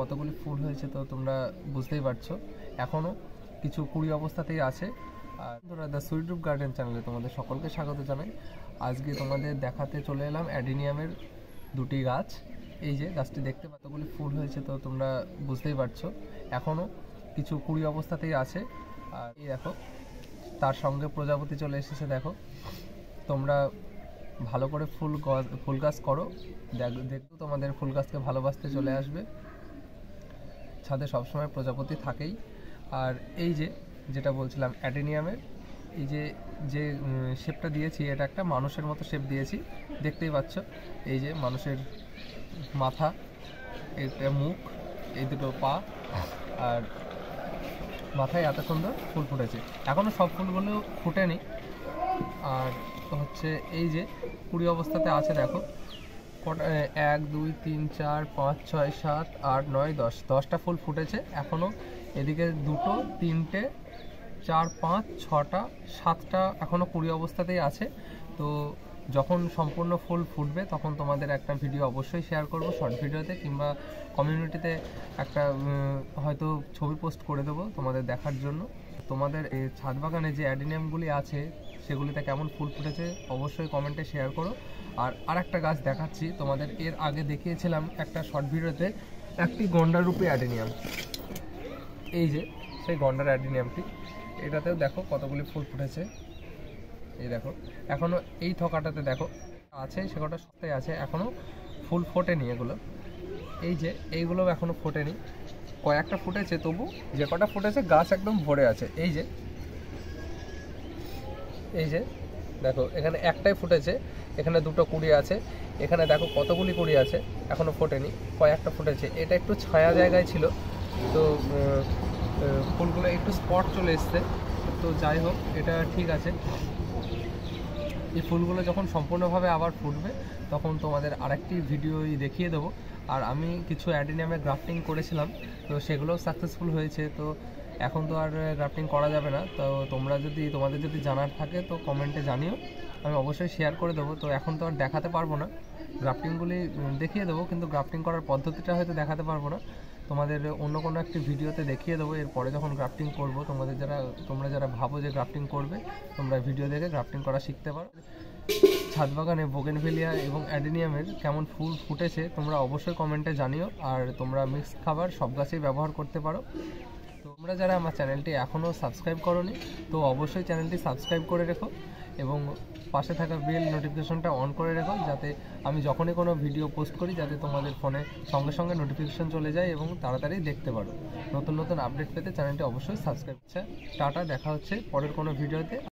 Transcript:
কতগুলি ফুল হয়েছে তো তোমরা বুঝতেই পারছো। এখনও কিছু কুড়ি অবস্থাতেই আছে। আর তোমরা দ্য সুইট রুপ গার্ডেন চ্যানেলে তোমাদের সকলকে স্বাগত জানাই। আজকে তোমাদের দেখাতে চলে এলাম অ্যাডিনিয়ামের দুটি গাছ। এই যে গাছটি দেখতে কতগুলি ফুল হয়েছে তো তোমরা বুঝতেই পারছো। এখনও কিছু কুড়ি অবস্থাতেই আছে। আর এই দেখো তার সঙ্গে প্রজাপতি চলে এসেছে। দেখো তোমরা ভালো করে ফুল গাছ করো, দেখো তোমাদের ফুল গাছকে ভালোবাসতে চলে আসবে। ছাদে সবসময় প্রজাপতি থাকেই। আর এই যে যেটা বলছিলাম অ্যাডেনিয়ামের এই যে শেপটা দিয়েছি, এটা একটা মানুষের মতো শেপ দিয়েছি, দেখতেই পাচ্ছ। এই যে মানুষের মাথা, একটা মুখ, এই দুটো পা, আর মাথায় এত সুন্দর ফুল ফুটেছে। এখনও সব ফুলগুলো ফুটেনি। আর হচ্ছে এই যে কুড়ি অবস্থাতে আছে। দেখো কটা, 1 2 3 4 5 6 7 8 9 10টা ফুল ফুটেছে। এখনও এদিকে 2টো 3টে 4 5 6টা 7টা এখনও কুড়ি অবস্থাতেই আছে। তো যখন সম্পূর্ণ ফুল ফুটবে তখন তোমাদের একটা ভিডিও অবশ্যই শেয়ার করব শর্ট ভিডিওতে, কিংবা কমিউনিটিতে একটা হয়তো ছবি পোস্ট করে দেবো তোমাদের দেখার জন্য। তোমাদের এই ছাদ বাগানে যে অ্যাডিনিয়ামগুলি আছে সেগুলিতে কেমন ফুল ফুটেছে অবশ্যই কমেন্টে শেয়ার করো। আর একটা গাছ দেখাচ্ছি তোমাদের, এর আগে দেখিয়েছিলাম একটা শর্ট ভিডিওতে একটি গন্ডারূপী অ্যাডিনিয়াম। এই যে সেই গন্ডার অ্যাডিনিয়ামটি, এটাতেও দেখো কতগুলি ফুল ফুটেছে। এই দেখো এখনও এই থকাটাতে দেখো আছে, সে কটা সপ্তাহে আছে, এখনও ফুল ফোটেনি এগুলো। এই যে এইগুলো এখনও ফোটেনি, কয়েকটা ফুটেছে, তবু যে কটা ফুটেছে গাছ একদম ভরে আছে। এই যে দেখো এখানে একটাই ফুটেছে, এখানে 2টো কুড়ি আছে, এখানে দেখো কতগুলি কুড়ি আছে, এখনও ফোটেনি, কয়েকটা ফুটেছে। এটা একটু ছায়া জায়গায় ছিল, তো ফুলগুলো একটু স্পট চলে এসছে। তো যাই হোক, এটা ঠিক আছে। এই ফুলগুলো যখন সম্পূর্ণভাবে আবার ফুটবে তখন তোমাদের আরেকটি ভিডিও দেখিয়ে দেবো। আর আমি কিছু অ্যাডিনিয়ামে গ্রাফটিং করেছিলাম, তো সেগুলোও সাকসেসফুল হয়েছে। তো এখন তো আর গ্রাফটিং করা যাবে না। তো তোমাদের যদি জানার থাকে তো কমেন্টে জানিও, আমি অবশ্যই শেয়ার করে দেবো। তো এখন তো আর দেখাতে পারবো না, গ্রাফটিংগুলি দেখিয়ে দেবো, কিন্তু গ্রাফটিং করার পদ্ধতিটা হয়তো দেখাতে পারবো না। তোমাদের অন্য কোনো একটি ভিডিওতে দেখিয়ে দেবো। এরপরে যখন গ্রাফটিং করবো, তোমরা যারা ভাবো যে গ্রাফটিং করবে, তোমরা ভিডিও দেখে গ্রাফটিং করা শিখতে পারো। ছাদ বাগানে বোগেনভেলিয়া এবং অ্যাডিনিয়ামের কেমন ফুল ফুটেছে তোমরা অবশ্যই কমেন্টে জানিও। আর তোমরা মিক্সড খাবার সব গাছেই ব্যবহার করতে পারো। তোমরা যারা আমার চ্যানেলটি এখনও সাবস্ক্রাইব করোনি তো অবশ্যই চ্যানেলটি সাবস্ক্রাইব করে রেখো এবং পাশে থাকা বেল নোটিফিকেশনটা অন করে রেখো, যাতে আমি যখনই কোনো ভিডিও পোস্ট করি যাতে তোমাদের ফোনে সঙ্গে সঙ্গে নোটিফিকেশন চলে যায় এবং তাড়াতাড়ি দেখতে পারো। নতুন আপডেট পেতে চ্যানেলটি অবশ্যই সাবস্ক্রাইব। টাটা, দেখা হচ্ছে পরের কোনো ভিডিওতে।